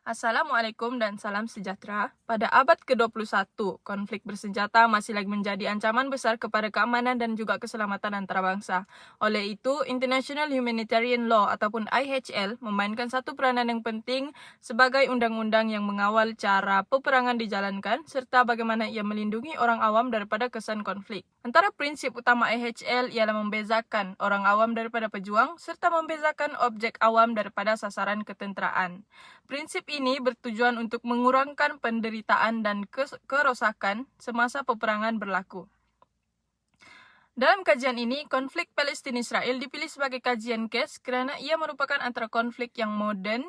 Assalamualaikum dan salam sejahtera. Pada abad ke-21, konflik bersenjata masih lagi menjadi ancaman besar kepada keamanan dan juga keselamatan antarabangsa. Oleh itu, International Humanitarian Law ataupun IHL memainkan satu peranan yang penting sebagai undang-undang yang mengawal cara peperangan dijalankan serta bagaimana ia melindungi orang awam daripada kesan konflik. Antara prinsip utama IHL ialah membezakan orang awam daripada pejuang serta membezakan objek awam daripada sasaran ketenteraan. Prinsip ini bertujuan untuk mengurangkan penderitaan dan kerosakan semasa peperangan berlaku. Dalam kajian ini, konflik Palestina-Israel dipilih sebagai kajian case kerana ia merupakan antara konflik yang moden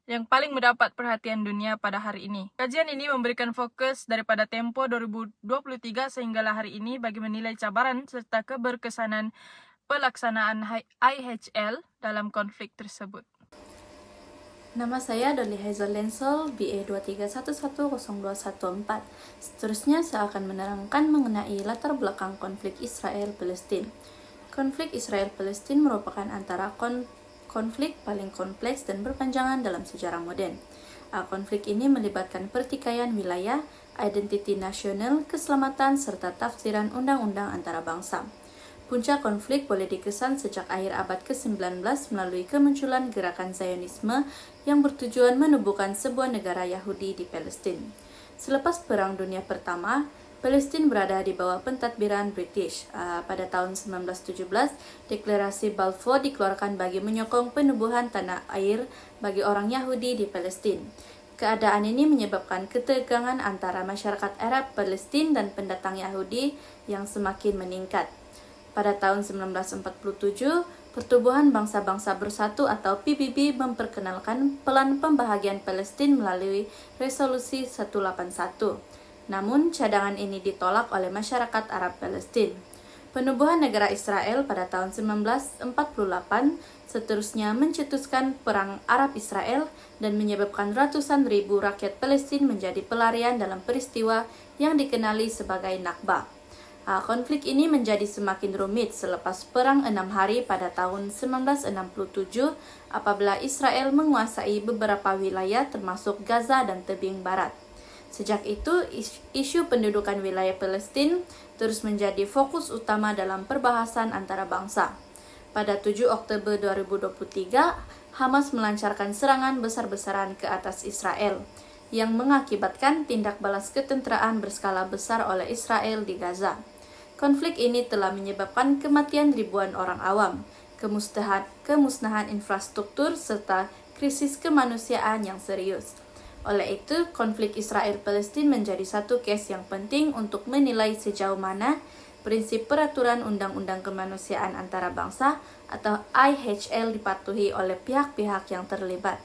yang paling mendapat perhatian dunia pada hari ini. Kajian ini memberikan fokus daripada tempo 2023 sehinggalah hari ini bagi menilai cabaran serta keberkesanan pelaksanaan IHL dalam konflik tersebut. Nama saya Dolly Hazel Lensel, BA 2311014. Seterusnya saya akan menerangkan mengenai latar belakang konflik Israel-Palestin. Konflik Israel-Palestin merupakan antara konflik paling kompleks dan berpanjangan dalam sejarah moden. Konflik ini melibatkan pertikaian wilayah, identiti nasional, keselamatan, serta tafsiran undang-undang antara bangsa. Puncak konflik boleh dikesan sejak akhir abad ke-19 melalui kemunculan gerakan Zionisme yang bertujuan menubuhkan sebuah negara Yahudi di Palestina. Selepas Perang Dunia Pertama, Palestina berada di bawah pentadbiran British. Pada tahun 1917, deklarasi Balfour dikeluarkan bagi menyokong penubuhan tanah air bagi orang Yahudi di Palestina. Keadaan ini menyebabkan ketegangan antara masyarakat Arab Palestina dan pendatang Yahudi yang semakin meningkat. Pada tahun 1947, Pertubuhan Bangsa-Bangsa Bersatu atau PBB memperkenalkan pelan pembahagian Palestina melalui Resolusi 181. Namun, cadangan ini ditolak oleh masyarakat Arab Palestina. Penubuhan negara Israel pada tahun 1948 seterusnya mencetuskan Perang Arab-Israel dan menyebabkan ratusan ribu rakyat Palestina menjadi pelarian dalam peristiwa yang dikenali sebagai Nakba. Konflik ini menjadi semakin rumit selepas Perang 6 Hari pada tahun 1967 apabila Israel menguasai beberapa wilayah termasuk Gaza dan tebing barat. Sejak itu, isu pendudukan wilayah Palestina terus menjadi fokus utama dalam perbahasan antara bangsa. Pada 7 Oktober 2023, Hamas melancarkan serangan besar-besaran ke atas Israel yang mengakibatkan tindak balas ketenteraan berskala besar oleh Israel di Gaza. Konflik ini telah menyebabkan kematian ribuan orang awam, kemusnahan infrastruktur, serta krisis kemanusiaan yang serius. Oleh itu, konflik Israel-Palestina menjadi satu kes yang penting untuk menilai sejauh mana prinsip peraturan undang-undang kemanusiaan antara bangsa atau IHL dipatuhi oleh pihak-pihak yang terlibat.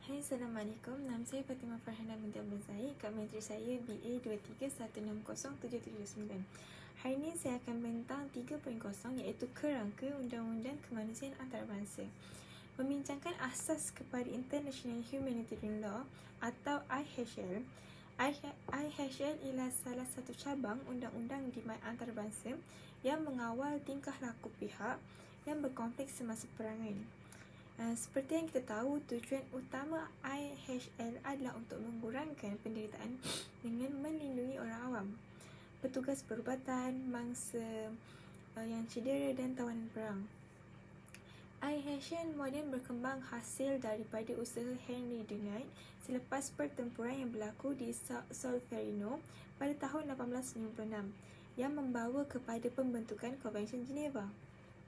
Hai, Assalamualaikum. Nama saya Fatimah Farhana binti Abdul Zahid. Kak menteri saya BA 2316079. Hari ini saya akan bentang 3.0 iaitu kerangka Undang-Undang Kemanusiaan Antarabangsa. Membincangkan asas kepada International Humanitarian Law atau IHL. IHL ialah salah satu cabang undang-undang dimat antarabangsa yang mengawal tingkah laku pihak yang berkonflik semasa perangan. Seperti yang kita tahu, tujuan utama IHL adalah untuk mengurangkan penderitaan dengan melindungi orang awam, petugas perubatan, mangsa yang cedera dan tawanan perang. IHL moden berkembang hasil daripada usaha Henry Dunant selepas pertempuran yang berlaku di Solferino pada tahun 1856 yang membawa kepada pembentukan Konvensyen Geneva.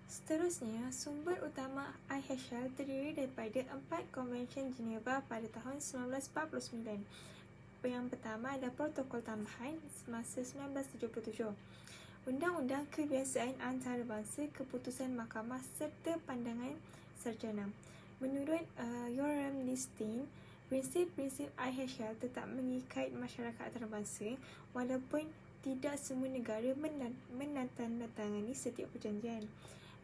Seterusnya, sumber utama IHL terdiri daripada 4 Konvensyen Geneva pada tahun 1949. Yang pertama adalah Protokol Tambahan semasa 1977. Undang-Undang Kebiasaan Antarabangsa, Keputusan Mahkamah serta Pandangan Sarjana. Menurut Yoram Listin, prinsip-prinsip IHL tetap mengikat masyarakat antarabangsa walaupun tidak semua negara menandatangani setiap perjanjian.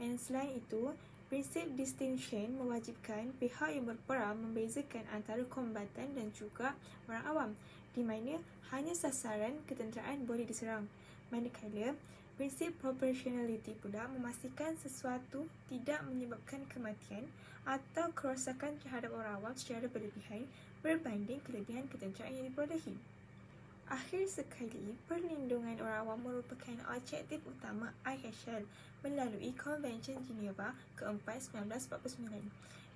Dan selain itu, prinsip distinction mewajibkan pihak yang berperang membezakan antara kombatan dan juga orang awam, di mana hanya sasaran ketenteraan boleh diserang. Manakala, prinsip proportionality pula memastikan sesuatu tidak menyebabkan kematian atau kerosakan terhadap orang awam secara berlebihan berbanding kelebihan ketenteraan yang diperolehi. Akhir sekali, perlindungan orang awam merupakan objektif utama IHL melalui Konvensyen Geneva ke-4 1949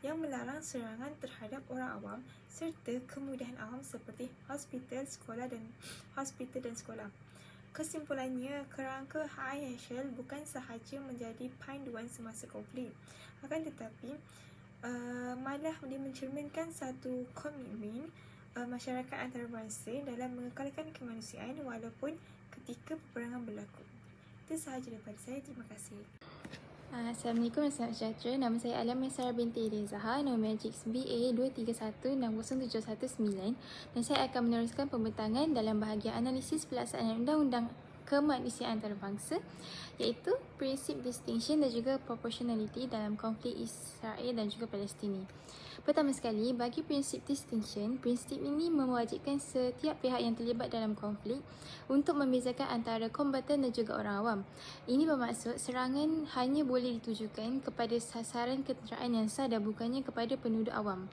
yang melarang serangan terhadap orang awam serta kemudahan awam seperti hospital dan sekolah. Kesimpulannya, kerangka IHL bukan sahaja menjadi panduan semasa konflik, akan tetapi malah dia mencerminkan satu komitmen masyarakat antarabangsa dalam mengekalkan kemanusiaan walaupun ketika peperangan berlaku. Itu sahaja daripada saya. Terima kasih. Assalamualaikum dan selamat sejahtera. Nama saya Alia Maisara binti Rezaha, nombor Matrix BA 231-60719, dan saya akan meneruskan pembentangan dalam bahagian analisis pelaksanaan undang-undang kemanusiaan antarabangsa, iaitu prinsip distinction dan juga proportionality dalam konflik Israel dan juga Palestin. Pertama sekali, bagi prinsip distinction, prinsip ini mewajibkan setiap pihak yang terlibat dalam konflik untuk membezakan antara kombatan dan juga orang awam. Ini bermaksud serangan hanya boleh ditujukan kepada sasaran ketenteraan yang sah dan bukannya kepada penduduk awam.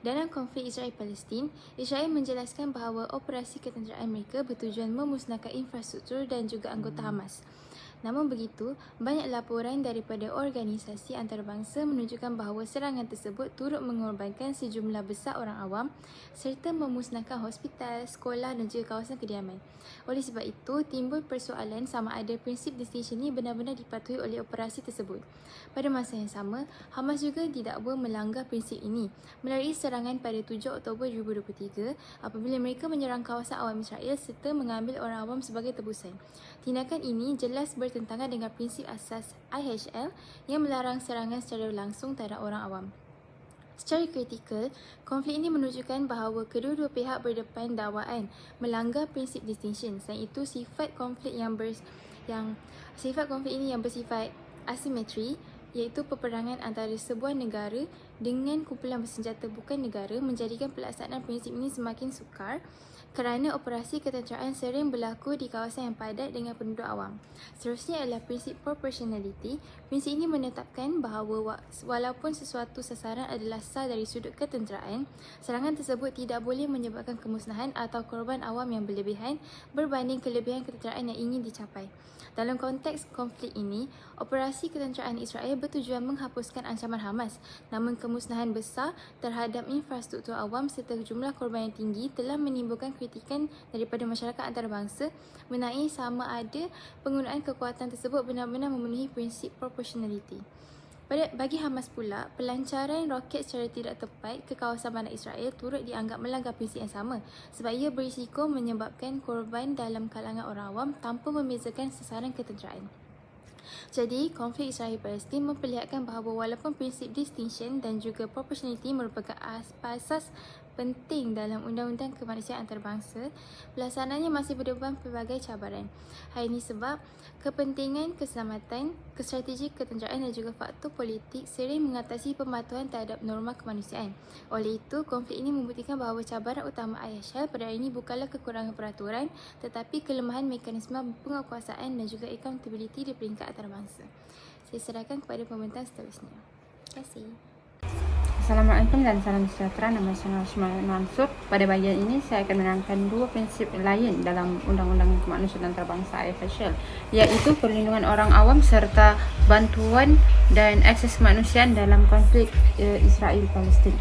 Dalam konflik Israel-Palestin, Israel menjelaskan bahawa operasi ketenteraan mereka bertujuan memusnahkan infrastruktur dan juga anggota Hamas. Namun begitu, banyak laporan daripada organisasi antarabangsa menunjukkan bahawa serangan tersebut turut mengorbankan sejumlah besar orang awam serta memusnahkan hospital, sekolah dan juga kawasan kediaman. Oleh sebab itu, timbul persoalan sama ada prinsip distinction ini benar-benar dipatuhi oleh operasi tersebut. Pada masa yang sama, Hamas juga didakwa melanggar prinsip ini melalui serangan pada 7 Oktober 2023 apabila mereka menyerang kawasan awam Israel serta mengambil orang awam sebagai tebusan. Tindakan ini jelas bertentangan dengan prinsip asas IHL yang melarang serangan secara langsung terhadap orang awam. Secara kritikal, konflik ini menunjukkan bahawa kedua-dua pihak berdepan dakwaan melanggar prinsip distinction. Selain itu, sifat konflik ini yang bersifat asimetri, iaitu peperangan antara sebuah negara dengan kumpulan bersenjata bukan negara, menjadikan pelaksanaan prinsip ini semakin sukar kerana operasi ketenteraan sering berlaku di kawasan yang padat dengan penduduk awam. Seterusnya adalah prinsip proportionality. Prinsip ini menetapkan bahawa walaupun sesuatu sasaran adalah sah dari sudut ketenteraan, serangan tersebut tidak boleh menyebabkan kemusnahan atau korban awam yang berlebihan berbanding kelebihan ketenteraan yang ingin dicapai. Dalam konteks konflik ini, operasi ketenteraan Israel bertujuan menghapuskan ancaman Hamas, namun kemusnahan besar terhadap infrastruktur awam serta jumlah korban yang tinggi telah menimbulkan kritikan daripada masyarakat antarabangsa mengenai sama ada penggunaan kekuatan tersebut benar-benar memenuhi prinsip proportionality. Bagi Hamas pula, pelancaran roket secara tidak tepat ke kawasan bandar Israel turut dianggap melanggar prinsip yang sama sebab ia berisiko menyebabkan korban dalam kalangan orang awam tanpa membezakan sasaran ketenteraan. Jadi, konflik Israel-Palestin memperlihatkan bahawa walaupun prinsip distinction dan juga proportionality merupakan asas penting dalam undang-undang kemanusiaan antarabangsa, pelaksanaannya masih berdepan pelbagai cabaran. Hal ini sebab kepentingan keselamatan, strategi ketenteraan dan juga faktor politik sering mengatasi pematuhan terhadap norma kemanusiaan. Oleh itu, konflik ini membuktikan bahawa cabaran utama IHL pada hari ini bukanlah kekurangan peraturan tetapi kelemahan mekanisme penguasaan dan juga accountability di peringkat antarabangsa. Saya serahkan kepada pembentang seterusnya. Terima kasih. Assalamualaikum dan salam sejahtera. Nama saya Osman Mansur. Pada bahagian ini saya akan menerangkan dua prinsip lain dalam Undang-Undang Kemanusiaan Antarabangsa IHL, iaitu perlindungan orang awam serta bantuan dan akses kemanusiaan dalam konflik Israel-Palestin.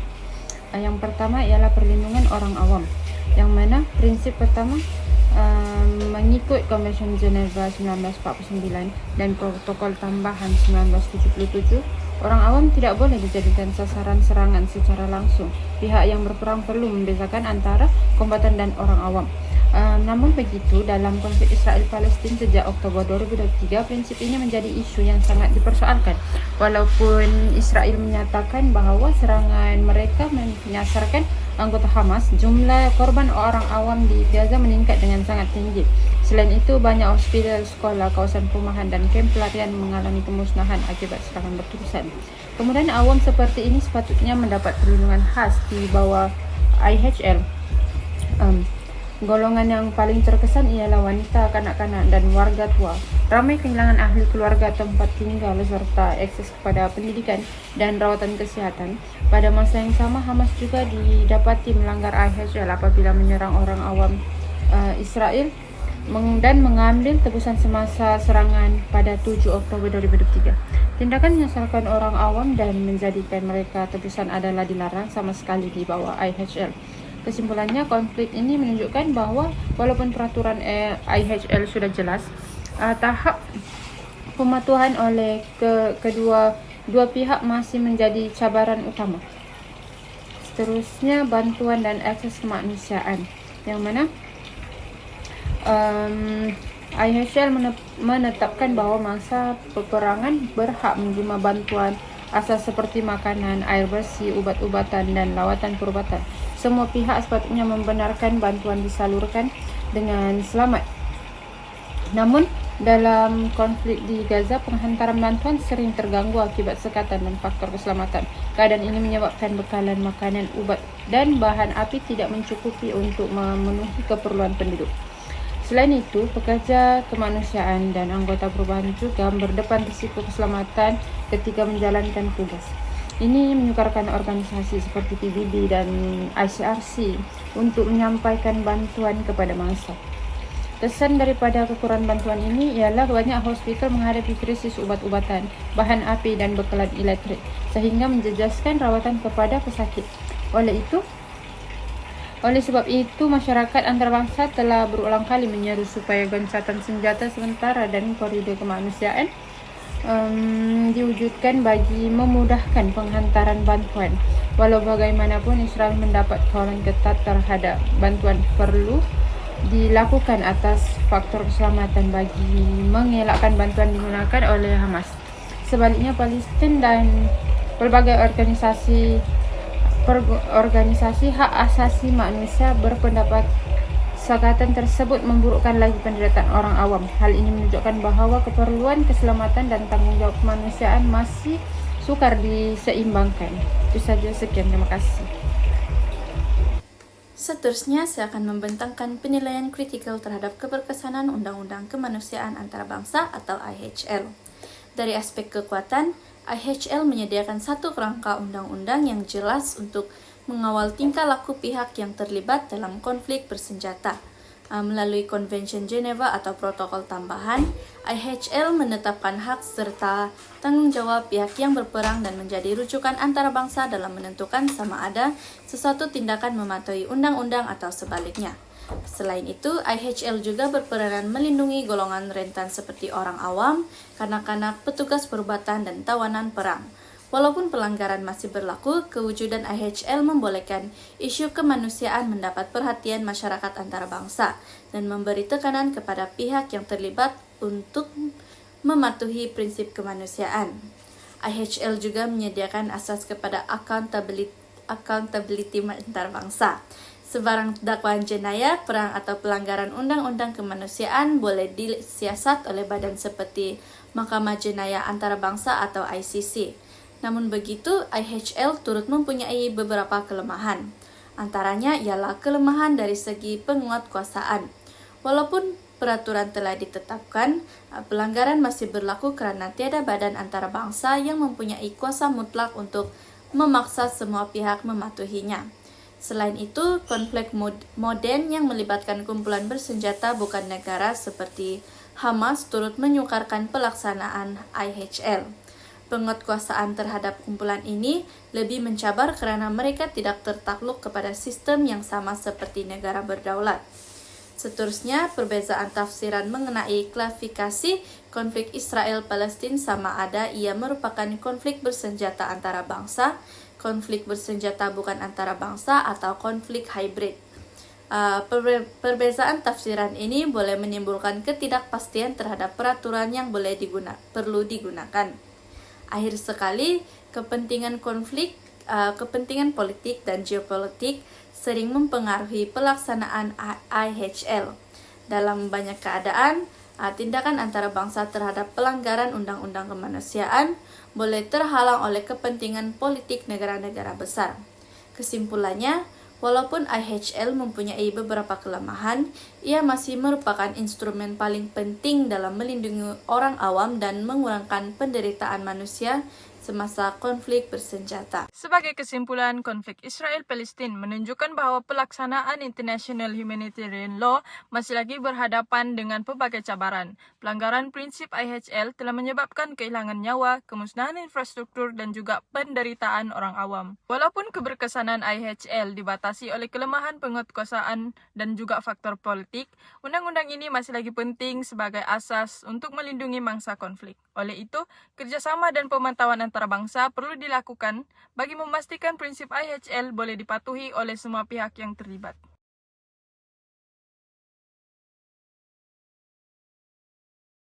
Yang pertama ialah perlindungan orang awam, yang mana prinsip pertama mengikut Konvensyen Geneva 1949 dan Protokol Tambahan 1977, orang awam tidak boleh dijadikan sasaran serangan secara langsung. Pihak yang berperang perlu membezakan antara kombatan dan orang awam. Namun begitu, dalam konflik Israel-Palestin sejak Oktober 2023, prinsip ini menjadi isu yang sangat dipersoalkan. Walaupun Israel menyatakan bahawa serangan mereka menyasarkan anggota Hamas, jumlah korban orang awam di Gaza meningkat dengan sangat tinggi. Selain itu, banyak hospital, sekolah, kawasan perumahan dan kem pelarian mengalami kemusnahan akibat serangan berterusan. Kemudian awam seperti ini sepatutnya mendapat perlindungan khas di bawah IHL. Golongan yang paling terkesan ialah wanita, kanak-kanak, dan warga tua. Ramai kehilangan ahli keluarga, tempat tinggal, serta akses kepada pendidikan dan rawatan kesihatan. Pada masa yang sama, Hamas juga didapati melanggar IHL apabila menyerang orang awam Israel dan mengambil tebusan semasa serangan pada 7 Oktober 2023. Tindakan menyesalkan orang awam dan menjadikan mereka tebusan adalah dilarang sama sekali di bawah IHL. Kesimpulannya, konflik ini menunjukkan bahawa walaupun peraturan IHL sudah jelas, tahap pematuhan oleh dua pihak masih menjadi cabaran utama. Seterusnya, bantuan dan akses kemanusiaan, yang mana IHL menetapkan bahawa masa peperangan berhak menerima bantuan asas seperti makanan, air bersih, ubat-ubatan, dan lawatan perubatan. Semua pihak sepatutnya membenarkan bantuan disalurkan dengan selamat. Namun, dalam konflik di Gaza, penghantaran bantuan sering terganggu akibat sekatan dan faktor keselamatan. Keadaan ini menyebabkan bekalan makanan, ubat, dan bahan api tidak mencukupi untuk memenuhi keperluan penduduk. Selain itu, pekerja kemanusiaan dan anggota perubahan juga berdepan risiko keselamatan ketika menjalankan tugas. Ini menyukarkan organisasi seperti PBB dan ICRC untuk menyampaikan bantuan kepada massa. Kesan daripada kekurangan bantuan ini ialah banyak hospital menghadapi krisis ubat-ubatan, bahan api dan bekalan elektrik sehingga menjejaskan rawatan kepada pesakit. Oleh sebab itu, masyarakat antarabangsa telah berulang kali menyeru supaya gencatan senjata sementara dan koridor kemanusiaan diwujudkan bagi memudahkan penghantaran bantuan. Walau bagaimanapun, Israel mendapat kawalan ketat terhadap bantuan perlu dilakukan atas faktor keselamatan bagi mengelakkan bantuan digunakan oleh Hamas. Sebaliknya, Palestin dan pelbagai organisasi hak asasi manusia berpendapat sekatan tersebut memburukkan lagi penderitaan orang awam. Hal ini menunjukkan bahawa keperluan keselamatan dan tanggungjawab kemanusiaan masih sukar diseimbangkan. Itu saja, sekian, terima kasih. Seterusnya, saya akan membentangkan penilaian kritikal terhadap keberkesanan Undang-Undang Kemanusiaan Antarabangsa atau IHL. Dari aspek kekuatan, IHL menyediakan satu kerangka undang-undang yang jelas untuk mengawal tingkah laku pihak yang terlibat dalam konflik bersenjata. Melalui Konvensi Geneva atau protokol tambahan, IHL menetapkan hak serta tanggung jawab pihak yang berperang dan menjadi rujukan antarabangsa dalam menentukan sama ada sesuatu tindakan mematuhi undang-undang atau sebaliknya. Selain itu, IHL juga berperanan melindungi golongan rentan seperti orang awam, kanak-kanak, petugas perubatan, dan tawanan perang. Walaupun pelanggaran masih berlaku, kewujudan IHL membolehkan isu kemanusiaan mendapat perhatian masyarakat antarabangsa dan memberi tekanan kepada pihak yang terlibat untuk mematuhi prinsip kemanusiaan. IHL juga menyediakan asas kepada accountability antarabangsa. Sebarang dakwaan jenayah, perang atau pelanggaran undang-undang kemanusiaan boleh disiasat oleh badan seperti Mahkamah Jenayah Antarabangsa atau ICC. Namun begitu, IHL turut mempunyai beberapa kelemahan. Antaranya ialah kelemahan dari segi penguatkuasaan. Walaupun peraturan telah ditetapkan, pelanggaran masih berlaku kerana tiada badan antarabangsa yang mempunyai kuasa mutlak untuk memaksa semua pihak mematuhinya. Selain itu, konflik moden yang melibatkan kumpulan bersenjata bukan negara seperti Hamas turut menyukarkan pelaksanaan IHL. Penguatkuasaan terhadap kumpulan ini lebih mencabar kerana mereka tidak tertakluk kepada sistem yang sama seperti negara berdaulat. Seterusnya, perbezaan tafsiran mengenai klasifikasi konflik Israel-Palestin sama ada ia merupakan konflik bersenjata antara bangsa, konflik bersenjata bukan antara bangsa, atau konflik hybrid. Perbezaan tafsiran ini boleh menimbulkan ketidakpastian terhadap peraturan yang perlu digunakan. Akhir sekali, kepentingan politik dan geopolitik sering mempengaruhi pelaksanaan IHL. Dalam banyak keadaan, tindakan antarabangsa terhadap pelanggaran undang-undang kemanusiaan boleh terhalang oleh kepentingan politik negara-negara besar. Kesimpulannya, Walaupun IHL mempunyai beberapa kelemahan, ia masih merupakan instrumen paling penting dalam melindungi orang awam dan mengurangkan penderitaan manusia semasa konflik bersenjata. Sebagai kesimpulan, konflik Israel-Palestin menunjukkan bahwa pelaksanaan international humanitarian law masih lagi berhadapan dengan pelbagai cabaran. Pelanggaran prinsip IHL telah menyebabkan kehilangan nyawa, kemusnahan infrastruktur dan juga penderitaan orang awam. Walaupun keberkesanan IHL dibatasi oleh kelemahan penguatkuasaan dan juga faktor politik, undang-undang ini masih lagi penting sebagai asas untuk melindungi mangsa konflik. Oleh itu, kerjasama dan pemantauan antarabangsa perlu dilakukan bagi memastikan prinsip IHL boleh dipatuhi oleh semua pihak yang terlibat.